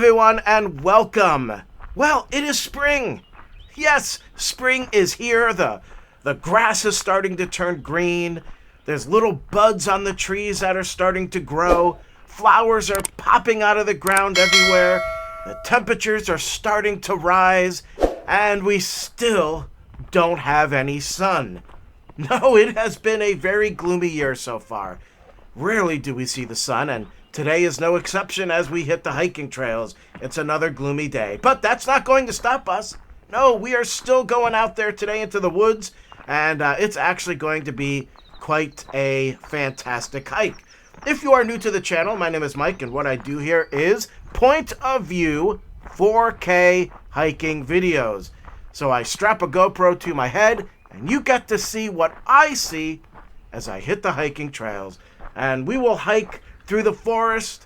everyone, and welcome. Well, it is spring. Yes, spring is here. The grass is starting to turn green. There's little buds on the trees that are starting to grow. Flowers are popping out of the ground everywhere. The temperatures are starting to rise, and we still don't have any sun. No, it has been a very gloomy year so far. Rarely do we see the sun, and today is no exception as we hit the hiking trails. It's another gloomy day, but that's not going to stop us. No, we are still going out there today into the woods, and it's actually going to be quite a fantastic hike. If you are new to the channel, my name is Mike, and what I do here is point of view 4K hiking videos. So I strap a GoPro to my head, and you get to see what I see as I hit the hiking trails. And we will hike through the forest,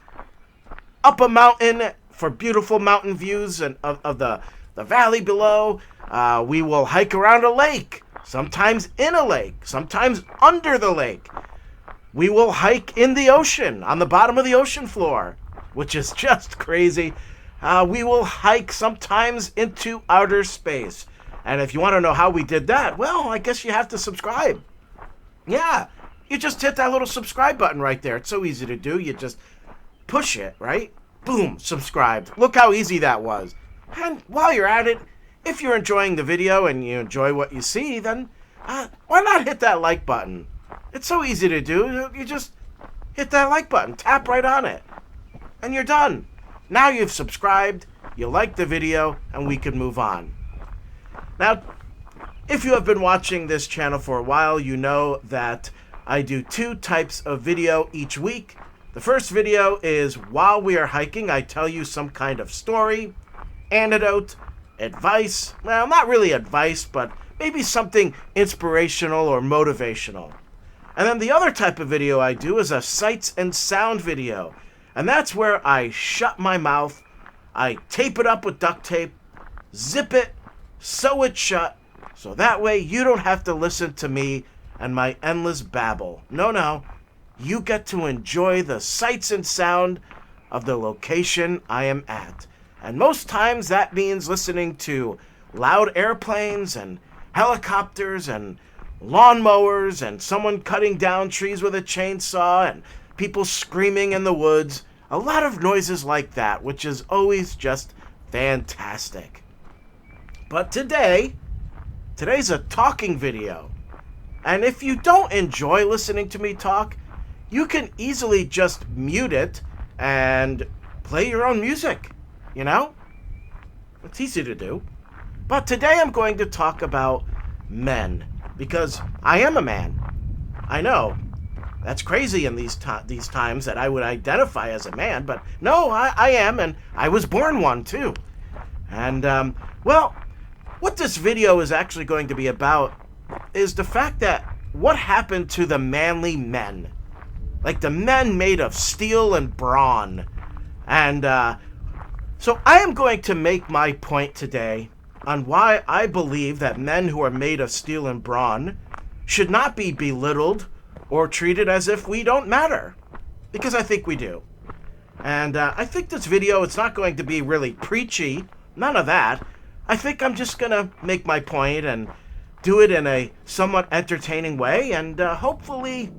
up a mountain for beautiful mountain views and of the valley below. We will hike around a lake, sometimes in a lake, sometimes under the lake. We will hike in the ocean, on the bottom of the ocean floor, which is just crazy. We will hike sometimes into outer space. And if you want to know how we did that, well, I guess you have to subscribe. Yeah, you just hit that little subscribe button right there. It's so easy to do. You just push it, right? Boom, subscribed. Look how easy that was. And while you're at it, if you're enjoying the video and you enjoy what you see, then why not hit that like button? It's so easy to do. You just hit that like button, tap right on it, and you're done. Now you've subscribed, you like the video, and we can move on. Now, if you have been watching this channel for a while, you know that I do two types of video each week. The first video is while we are hiking, I tell you some kind of story, anecdote, advice. Well, not really advice, but maybe something inspirational or motivational. And then the other type of video I do is a sights and sound video. And that's where I shut my mouth, I tape it up with duct tape, zip it, sew it shut, so that way you don't have to listen to me and my endless babble. No, you get to enjoy the sights and sound of the location I am at. And most times that means listening to loud airplanes and helicopters and lawnmowers and someone cutting down trees with a chainsaw and people screaming in the woods. A lot of noises like that, which is always just fantastic. But today's a talking video. And if you don't enjoy listening to me talk, you can easily just mute it and play your own music, you know? It's easy to do. But today I'm going to talk about men, because I am a man. I know, that's crazy in these times that I would identify as a man, but no, I am, and I was born one too. And, well, what this video is actually going to be about is the fact that what happened to the manly men, like the men made of steel and brawn. And so I am going to make my point today on why I believe that men who are made of steel and brawn should not be belittled or treated as if we don't matter, because I think we do. And I think this video, it's not going to be really preachy, none of that. I think I'm just gonna make my point and do it in a somewhat entertaining way, and hopefully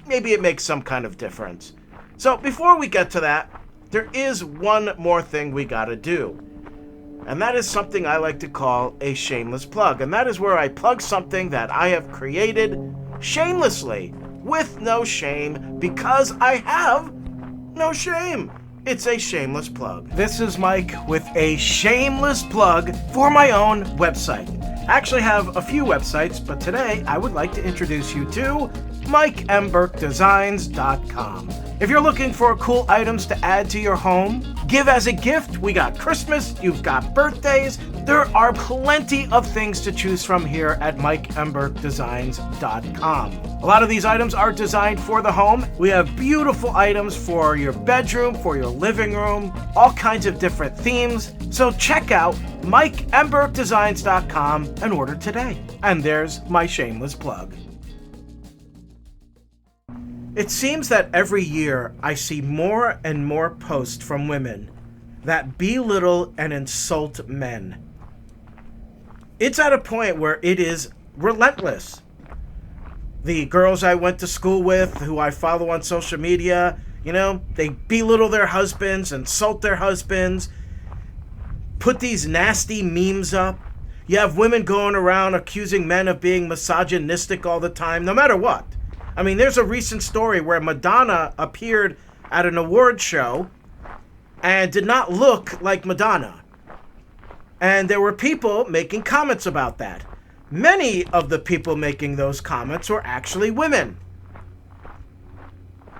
maybe it makes some kind of difference. So before we get to that, there is one more thing we gotta do. And that is something I like to call a shameless plug. And that is where I plug something that I have created shamelessly, with no shame, because I have no shame. It's a shameless plug. This is Mike with a shameless plug for my own website. I actually have a few websites, but today I would like to introduce you to MikeMburkDesigns.com. If you're looking for cool items to add to your home, give as a gift, we got Christmas, you've got birthdays, there are plenty of things to choose from here at MikeMburkDesigns.com. A lot of these items are designed for the home. We have beautiful items for your bedroom, for your living room, all kinds of different themes. So check out MikeMburkDesigns.com and order today. And there's my shameless plug. It seems that every year I see more and more posts from women that belittle and insult men. It's at a point where it is relentless. The girls I went to school with, who I follow on social media, they belittle their husbands, insult their husbands, put these nasty memes up. You have women going around accusing men of being misogynistic all the time, no matter what. I mean, there's a recent story where Madonna appeared at an award show and did not look like Madonna. And there were people making comments about that. Many of the people making those comments were actually women.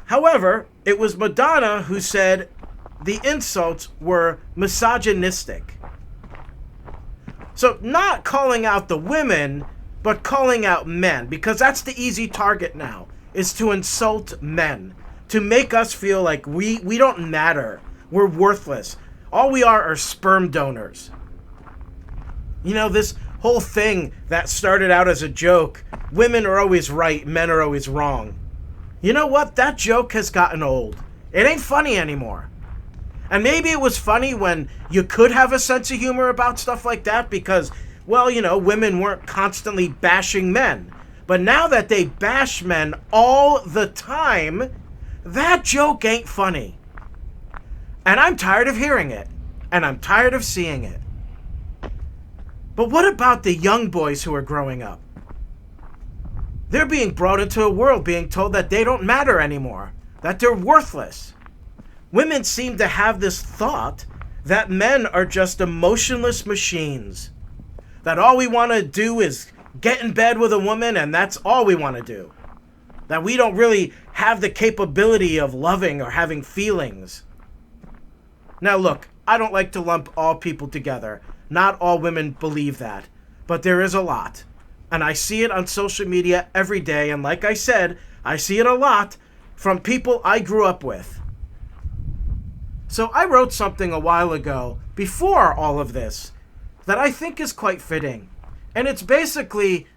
However, it was Madonna who said the insults were misogynistic. So not calling out the women, but calling out men, because that's the easy target now, is to insult men, to make us feel like we don't matter, we're worthless. All we are sperm donors. This whole thing that started out as a joke, women are always right, men are always wrong. You know what? That joke has gotten old. It ain't funny anymore. And maybe it was funny when you could have a sense of humor about stuff like that because, women weren't constantly bashing men. But now that they bash men all the time, that joke ain't funny. And I'm tired of hearing it. And I'm tired of seeing it. But what about the young boys who are growing up? They're being brought into a world being told that they don't matter anymore, that they're worthless. Women seem to have this thought that men are just emotionless machines, that all we want to do is get in bed with a woman and that's all we want to do, that we don't really have the capability of loving or having feelings. Now look, I don't like to lump all people together. Not all women believe that, but there is a lot. And I see it on social media every day, and like I said, I see it a lot from people I grew up with. So I wrote something a while ago, before all of this, that I think is quite fitting. And it's basically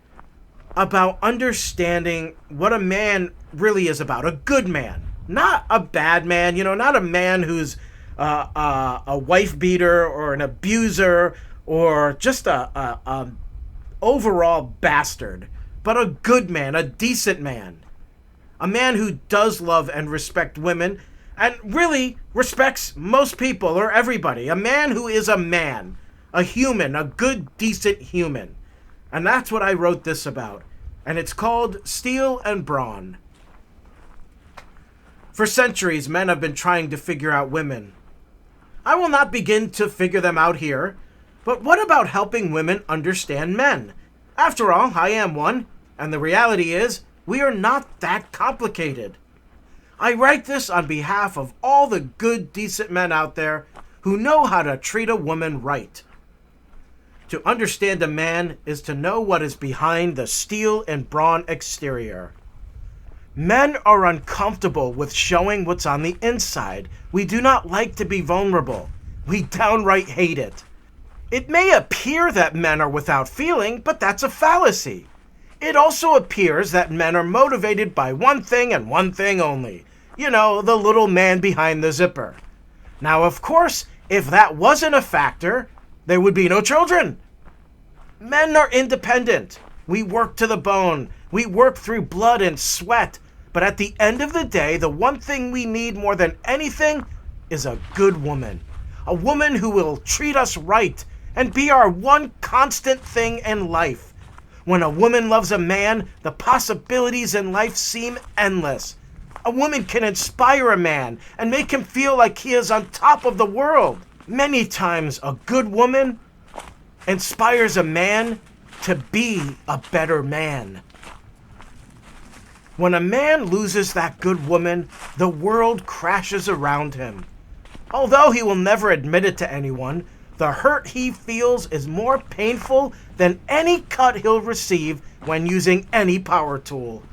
about understanding what a man really is about. A good man. Not a bad man, not a man who's a wife beater or an abuser or just a overall bastard. But a good man, a decent man. A man who does love and respect women and really respects most people or everybody. A man who is a man. A human. A good, decent human. And that's what I wrote this about. And it's called Steel and Brawn. For centuries, men have been trying to figure out women. I will not begin to figure them out here. But what about helping women understand men? After all, I am one. And the reality is, we are not that complicated. I write this on behalf of all the good, decent men out there who know how to treat a woman right. To understand a man is to know what is behind the steel and brawn exterior. Men are uncomfortable with showing what's on the inside. We do not like to be vulnerable. We downright hate it. It may appear that men are without feeling, but that's a fallacy. It also appears that men are motivated by one thing and one thing only. The little man behind the zipper. Now, of course, if that wasn't a factor, there would be no children. Men are independent. We work to the bone. We work through blood and sweat. But at the end of the day, the one thing we need more than anything is a good woman. A woman who will treat us right and be our one constant thing in life. When a woman loves a man, the possibilities in life seem endless. A woman can inspire a man and make him feel like he is on top of the world. Many times, a good woman inspires a man to be a better man. When a man loses that good woman, the world crashes around him. Although he will never admit it to anyone, the hurt he feels is more painful than any cut he'll receive when using any power tool.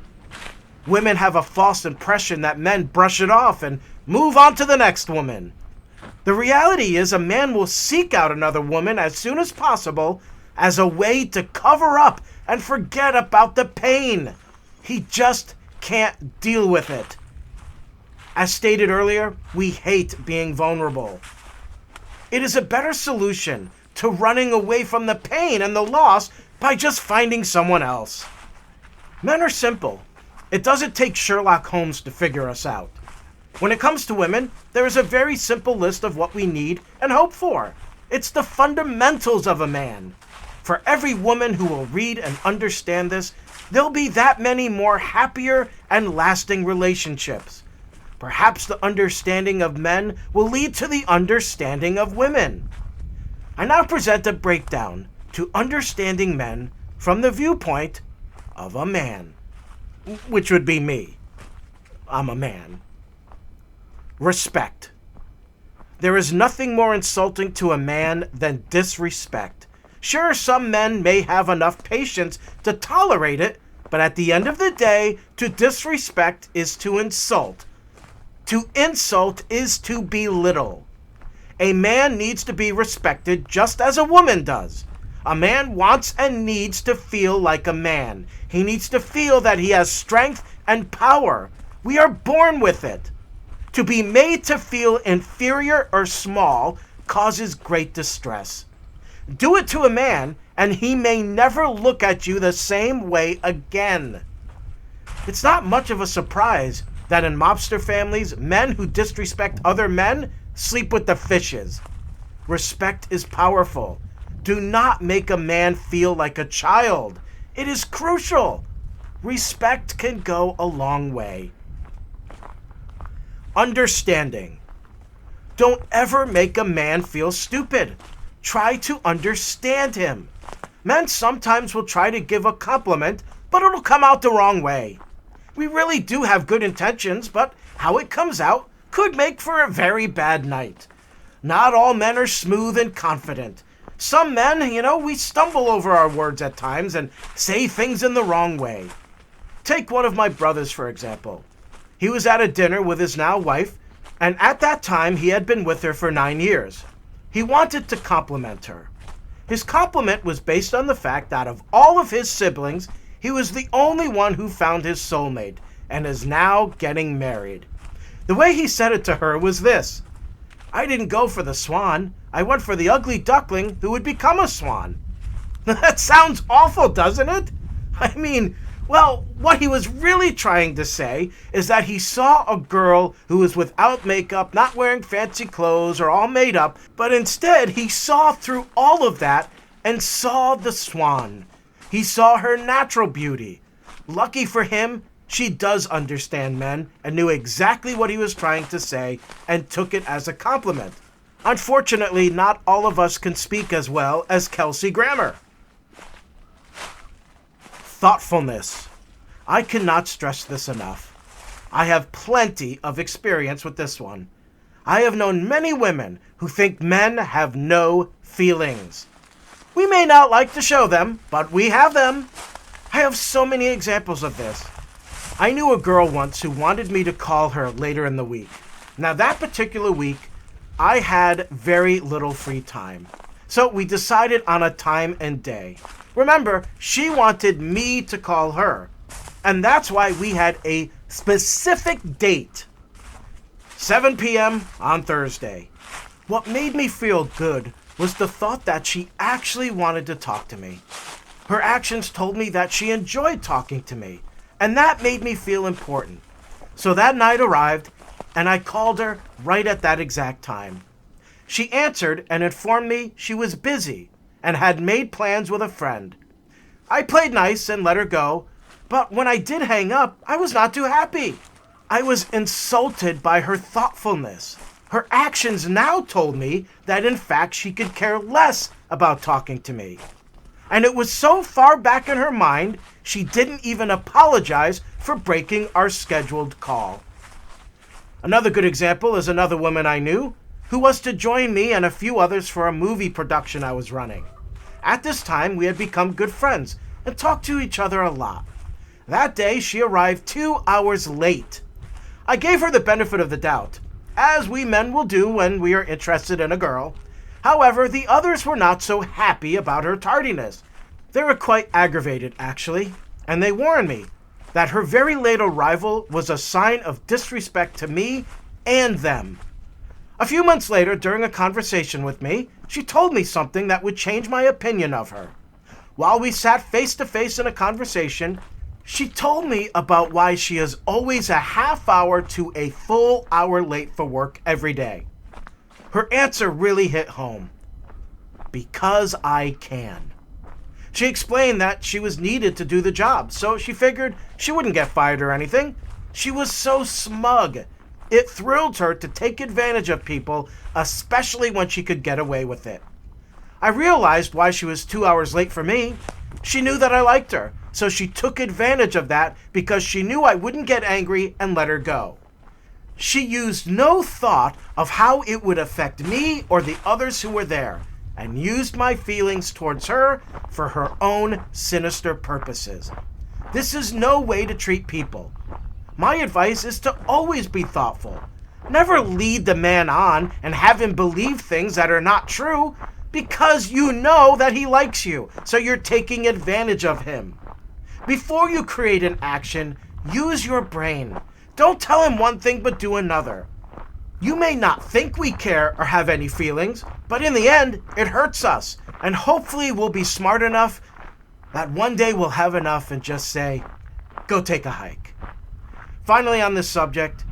Women have a false impression that men brush it off and move on to the next woman. The reality is a man will seek out another woman as soon as possible as a way to cover up and forget about the pain. He just can't deal with it. As stated earlier, we hate being vulnerable. It is a better solution to running away from the pain and the loss by just finding someone else. Men are simple. It doesn't take Sherlock Holmes to figure us out. When it comes to women, there is a very simple list of what we need and hope for. It's the fundamentals of a man. For every woman who will read and understand this, there'll be that many more happier and lasting relationships. Perhaps the understanding of men will lead to the understanding of women. I now present a breakdown to understanding men from the viewpoint of a man, which would be me. I'm a man. Respect. There is nothing more insulting to a man than disrespect. Sure, some men may have enough patience to tolerate it, but at the end of the day, to disrespect is to insult. To insult is to belittle. A man needs to be respected just as a woman does. A man wants and needs to feel like a man. He needs to feel that he has strength and power. We are born with it. To be made to feel inferior or small causes great distress. Do it to a man, and he may never look at you the same way again. It's not much of a surprise that in mobster families, men who disrespect other men sleep with the fishes. Respect is powerful. Do not make a man feel like a child. It is crucial. Respect can go a long way. Understanding. Don't ever make a man feel stupid. Try to understand him. Men sometimes will try to give a compliment, but it'll come out the wrong way. We really do have good intentions, but how it comes out could make for a very bad night. Not all men are smooth and confident. Some men, we stumble over our words at times and say things in the wrong way. Take one of my brothers, for example. He was at a dinner with his now wife, and at that time he had been with her for 9 years. He wanted to compliment her. His compliment was based on the fact that of all of his siblings, he was the only one who found his soulmate and is now getting married. The way he said it to her was this: I didn't go for the swan. I went for the ugly duckling who would become a swan. That sounds awful, doesn't it? Well, what he was really trying to say is that he saw a girl who was without makeup, not wearing fancy clothes or all made up, but instead he saw through all of that and saw the swan. He saw her natural beauty. Lucky for him, she does understand men and knew exactly what he was trying to say and took it as a compliment. Unfortunately, not all of us can speak as well as Kelsey Grammer. Thoughtfulness. I cannot stress this enough. I have plenty of experience with this one. I have known many women who think men have no feelings. We may not like to show them, but we have them. I have so many examples of this. I knew a girl once who wanted me to call her later in the week. Now that particular week, I had very little free time. So we decided on a time and day. Remember, she wanted me to call her. And that's why we had a specific date. 7 p.m. on Thursday. What made me feel good was the thought that she actually wanted to talk to me. Her actions told me that she enjoyed talking to me, and that made me feel important. So that night arrived, and I called her right at that exact time. She answered and informed me she was busy and had made plans with a friend. I played nice and let her go, but when I did hang up, I was not too happy. I was insulted by her thoughtfulness. Her actions now told me that in fact she could care less about talking to me. And it was so far back in her mind, she didn't even apologize for breaking our scheduled call. Another good example is another woman I knew who was to join me and a few others for a movie production I was running. At this time, we had become good friends and talked to each other a lot. That day, she arrived 2 hours late. I gave her the benefit of the doubt, as we men will do when we are interested in a girl. However, the others were not so happy about her tardiness. They were quite aggravated, actually, and they warned me that her very late arrival was a sign of disrespect to me and them. A few months later, during a conversation with me, she told me something that would change my opinion of her. While we sat face to face in a conversation, she told me about why she is always a half hour to a full hour late for work every day. Her answer really hit home. Because I can. She explained that she was needed to do the job, so she figured she wouldn't get fired or anything. She was so smug. It thrilled her to take advantage of people, especially when she could get away with it. I realized why she was 2 hours late for me. She knew that I liked her, so she took advantage of that because she knew I wouldn't get angry and let her go. She used no thought of how it would affect me or the others who were there, and used my feelings towards her for her own sinister purposes. This is no way to treat people. My advice is to always be thoughtful. Never lead the man on and have him believe things that are not true because you know that he likes you, so you're taking advantage of him. Before you create an action, use your brain. Don't tell him one thing but do another. You may not think we care or have any feelings, but in the end, it hurts us. And hopefully we'll be smart enough that one day we'll have enough and just say, go take a hike. Finally on this subject,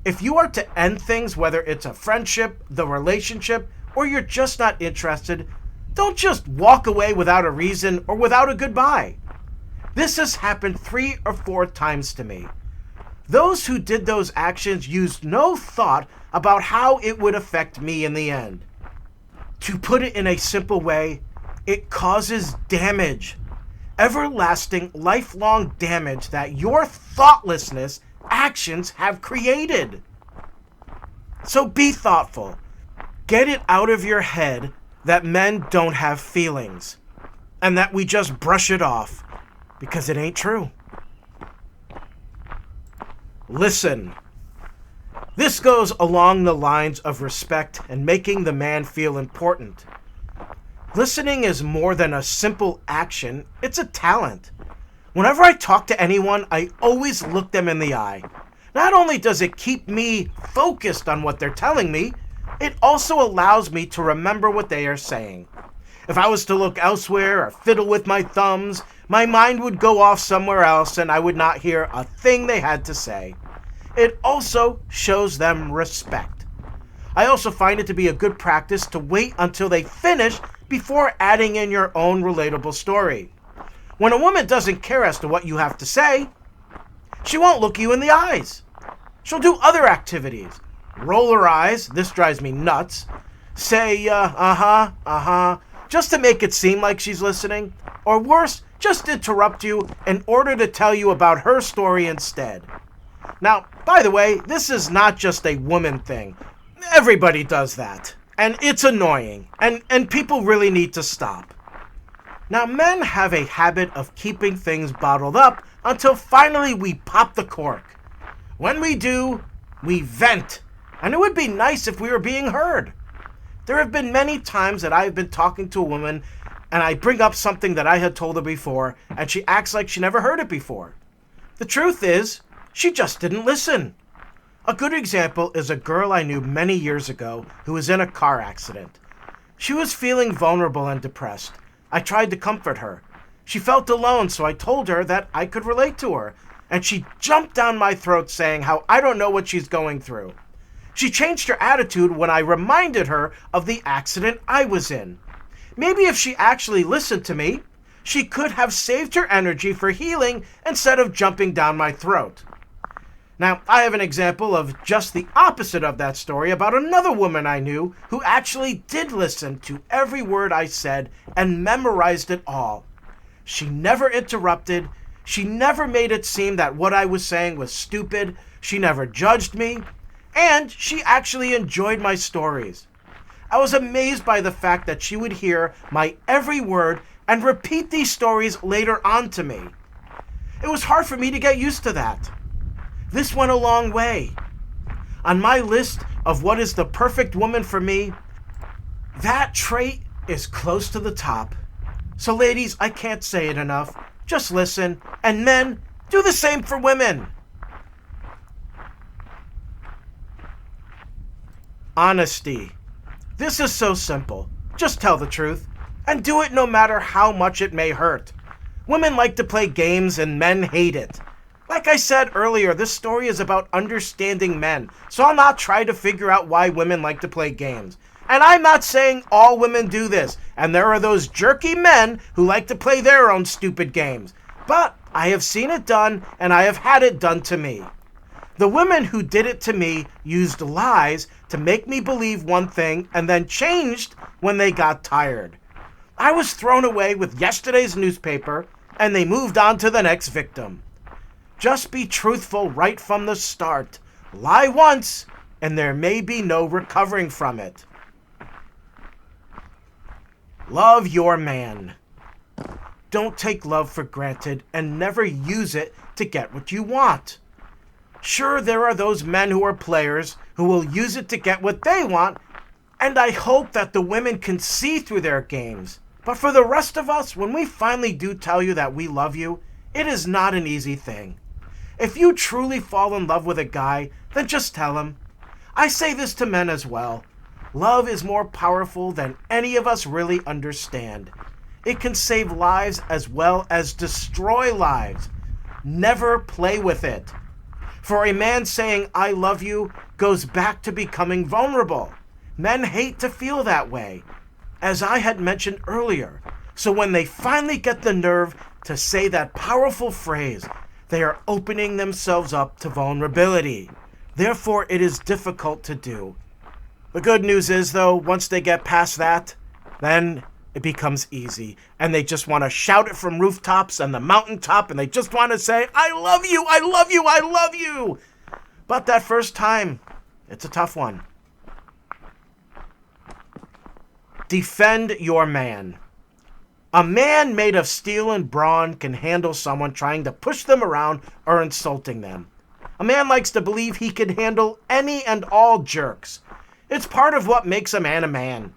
if you are to end things, whether it's a friendship, the relationship, or you're just not interested, don't just walk away without a reason or without a goodbye. This has happened 3 or 4 times to me. Those who did those actions used no thought about how it would affect me in the end. To put it in a simple way, it causes damage. Everlasting, lifelong damage that your thoughtlessness actions have created. So be thoughtful. Get it out of your head that men don't have feelings and that we just brush it off because it ain't true. Listen. This goes along the lines of respect and making the man feel important. Listening is more than a simple action, it's a talent. Whenever I talk to anyone, I always look them in the eye. Not only does it keep me focused on what they're telling me, it also allows me to remember what they are saying. If I was to look elsewhere or fiddle with my thumbs, my mind would go off somewhere else and I would not hear a thing they had to say. It also shows them respect. I also find it to be a good practice to wait until they finish before adding in your own relatable story. When a woman doesn't care as to what you have to say, she won't look you in the eyes. She'll do other activities. Roll her eyes, this drives me nuts. Say, just to make it seem like she's listening. Or worse, just interrupt you in order to tell you about her story instead. Now, by the way, this is not just a woman thing. Everybody does that. And it's annoying. And people really need to stop. Now, men have a habit of keeping things bottled up until finally we pop the cork. When we do, we vent. And it would be nice if we were being heard. There have been many times that I have been talking to a woman and I bring up something that I had told her before and she acts like she never heard it before. The truth is, she just didn't listen. A good example is a girl I knew many years ago who was in a car accident. She was feeling vulnerable and depressed. I tried to comfort her. She felt alone, so I told her that I could relate to her, and she jumped down my throat saying how I don't know what she's going through. She changed her attitude when I reminded her of the accident I was in. Maybe if she actually listened to me, she could have saved her energy for healing instead of jumping down my throat. Now, I have an example of just the opposite of that story about another woman I knew who actually did listen to every word I said and memorized it all. She never interrupted. She never made it seem that what I was saying was stupid. She never judged me. And she actually enjoyed my stories. I was amazed by the fact that she would hear my every word and repeat these stories later on to me. It was hard for me to get used to that. This went a long way. On my list of what is the perfect woman for me, that trait is close to the top. So ladies, I can't say it enough. Just listen. And men, do the same for women. Honesty. This is so simple. Just tell the truth, and do it no matter how much it may hurt. Women like to play games and men hate it. Like I said earlier, this story is about understanding men, so I'll not try to figure out why women like to play games. And I'm not saying all women do this, and there are those jerky men who like to play their own stupid games. But I have seen it done, and I have had it done to me. The women who did it to me used lies to make me believe one thing and then changed when they got tired. I was thrown away with yesterday's newspaper, and they moved on to the next victim. Just be truthful right from the start. Lie once, and there may be no recovering from it. Love your man. Don't take love for granted and never use it to get what you want. Sure, there are those men who are players who will use it to get what they want, and I hope that the women can see through their games. But for the rest of us, when we finally do tell you that we love you, it is not an easy thing. If you truly fall in love with a guy, then just tell him. I say this to men as well. Love is more powerful than any of us really understand. It can save lives as well as destroy lives. Never play with it. For a man saying, I love you, goes back to becoming vulnerable. Men hate to feel that way, as I had mentioned earlier. So when they finally get the nerve to say that powerful phrase, they are opening themselves up to vulnerability. Therefore, it is difficult to do. The good news is, though, once they get past that, then it becomes easy. And they just want to shout it from rooftops and the mountaintop, and they just want to say, I love you, I love you, I love you. But that first time, it's a tough one. Defend your man. A man made of steel and brawn can handle someone trying to push them around or insulting them. A man likes to believe he can handle any and all jerks. It's part of what makes a man a man.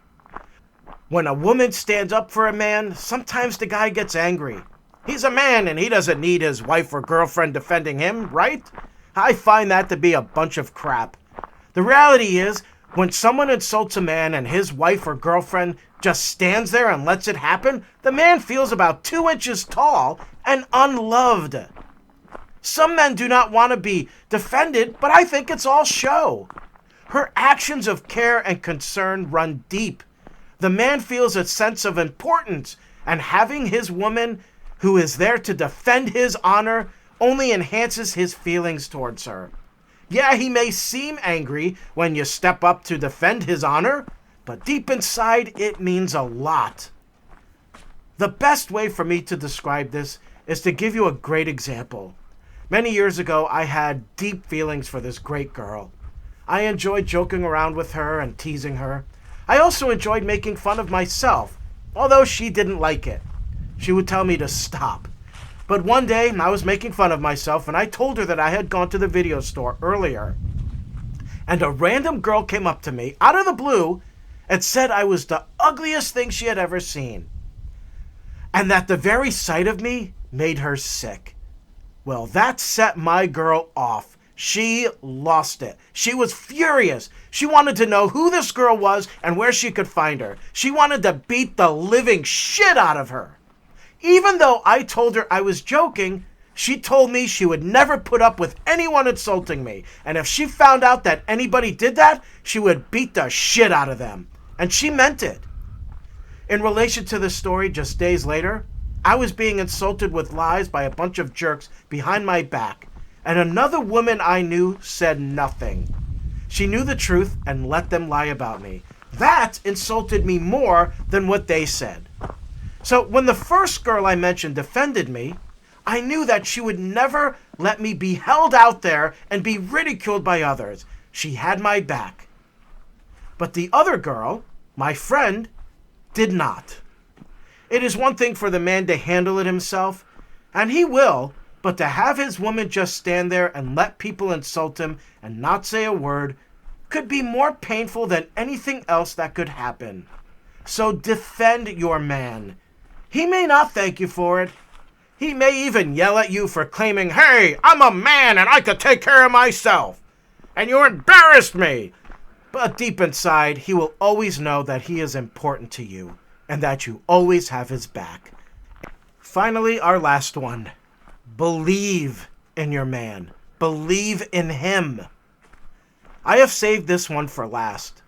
When a woman stands up for a man, sometimes the guy gets angry. He's a man and he doesn't need his wife or girlfriend defending him, right? I find that to be a bunch of crap. The reality is, when someone insults a man and his wife or girlfriend just stands there and lets it happen, the man feels about 2 inches tall and unloved. Some men do not want to be defended, but I think it's all show. Her actions of care and concern run deep. The man feels a sense of importance, and having his woman who is there to defend his honor only enhances his feelings towards her. Yeah, he may seem angry when you step up to defend his honor, but deep inside it means a lot. The best way for me to describe this is to give you a great example. Many years ago, I had deep feelings for this great girl. I enjoyed joking around with her and teasing her. I also enjoyed making fun of myself, although she didn't like it. She would tell me to stop. But one day, I was making fun of myself, and I told her that I had gone to the video store earlier. And a random girl came up to me, out of the blue, and said I was the ugliest thing she had ever seen. And that the very sight of me made her sick. Well, that set my girl off. She lost it. She was furious. She wanted to know who this girl was and where she could find her. She wanted to beat the living shit out of her. Even though I told her I was joking, she told me she would never put up with anyone insulting me. And if she found out that anybody did that, she would beat the shit out of them. And she meant it. In relation to this story, just days later, I was being insulted with lies by a bunch of jerks behind my back. And another woman I knew said nothing. She knew the truth and let them lie about me. That insulted me more than what they said. So when the first girl I mentioned defended me, I knew that she would never let me be held out there and be ridiculed by others. She had my back. But the other girl, my friend, did not. It is one thing for the man to handle it himself, and he will, but to have his woman just stand there and let people insult him and not say a word could be more painful than anything else that could happen. So defend your man. He may not thank you for it. He may even yell at you for claiming, "Hey, I'm a man and I could take care of myself. And you embarrassed me." But deep inside, he will always know that he is important to you and that you always have his back. Finally, our last one. Believe in your man. Believe in him. I have saved this one for last.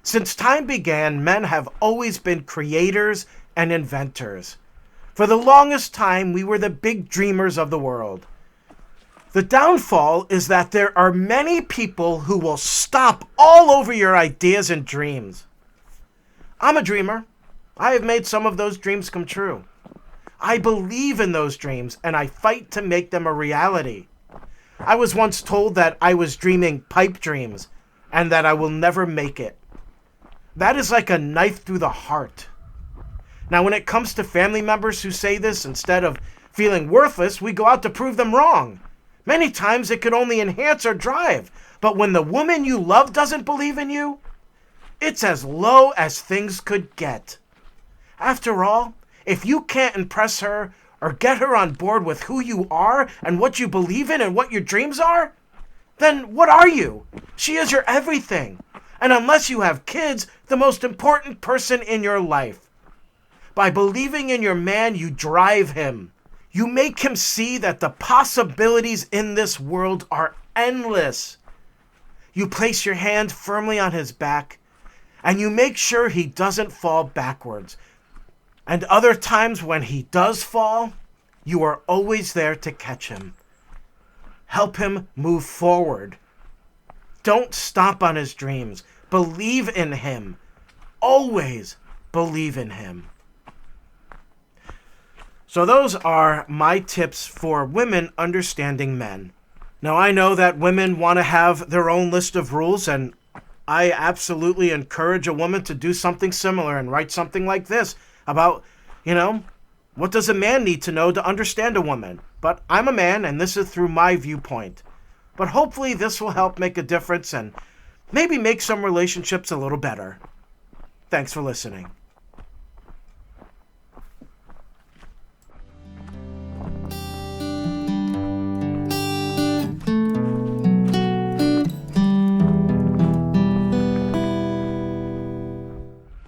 Since time began, men have always been creators and inventors. For the longest time, we were the big dreamers of the world. The downfall is that there are many people who will stop all over your ideas and dreams. I'm a dreamer. I have made some of those dreams come true. I believe in those dreams, and I fight to make them a reality. I was once told that I was dreaming pipe dreams, and that I will never make it. That is like a knife through the heart. Now, when it comes to family members who say this, instead of feeling worthless, we go out to prove them wrong. Many times it could only enhance our drive, but when the woman you love doesn't believe in you, it's as low as things could get. After all, if you can't impress her or get her on board with who you are and what you believe in and what your dreams are, then what are you? She is your everything. And unless you have kids, the most important person in your life. By believing in your man, you drive him. You make him see that the possibilities in this world are endless. You place your hand firmly on his back, and you make sure he doesn't fall backwards. And other times when he does fall, you are always there to catch him. Help him move forward. Don't stomp on his dreams. Believe in him. Always believe in him. So those are my tips for women understanding men. Now, I know that women want to have their own list of rules, and I absolutely encourage a woman to do something similar and write something like this about, what does a man need to know to understand a woman? But I'm a man, and this is through my viewpoint. But hopefully this will help make a difference and maybe make some relationships a little better. Thanks for listening.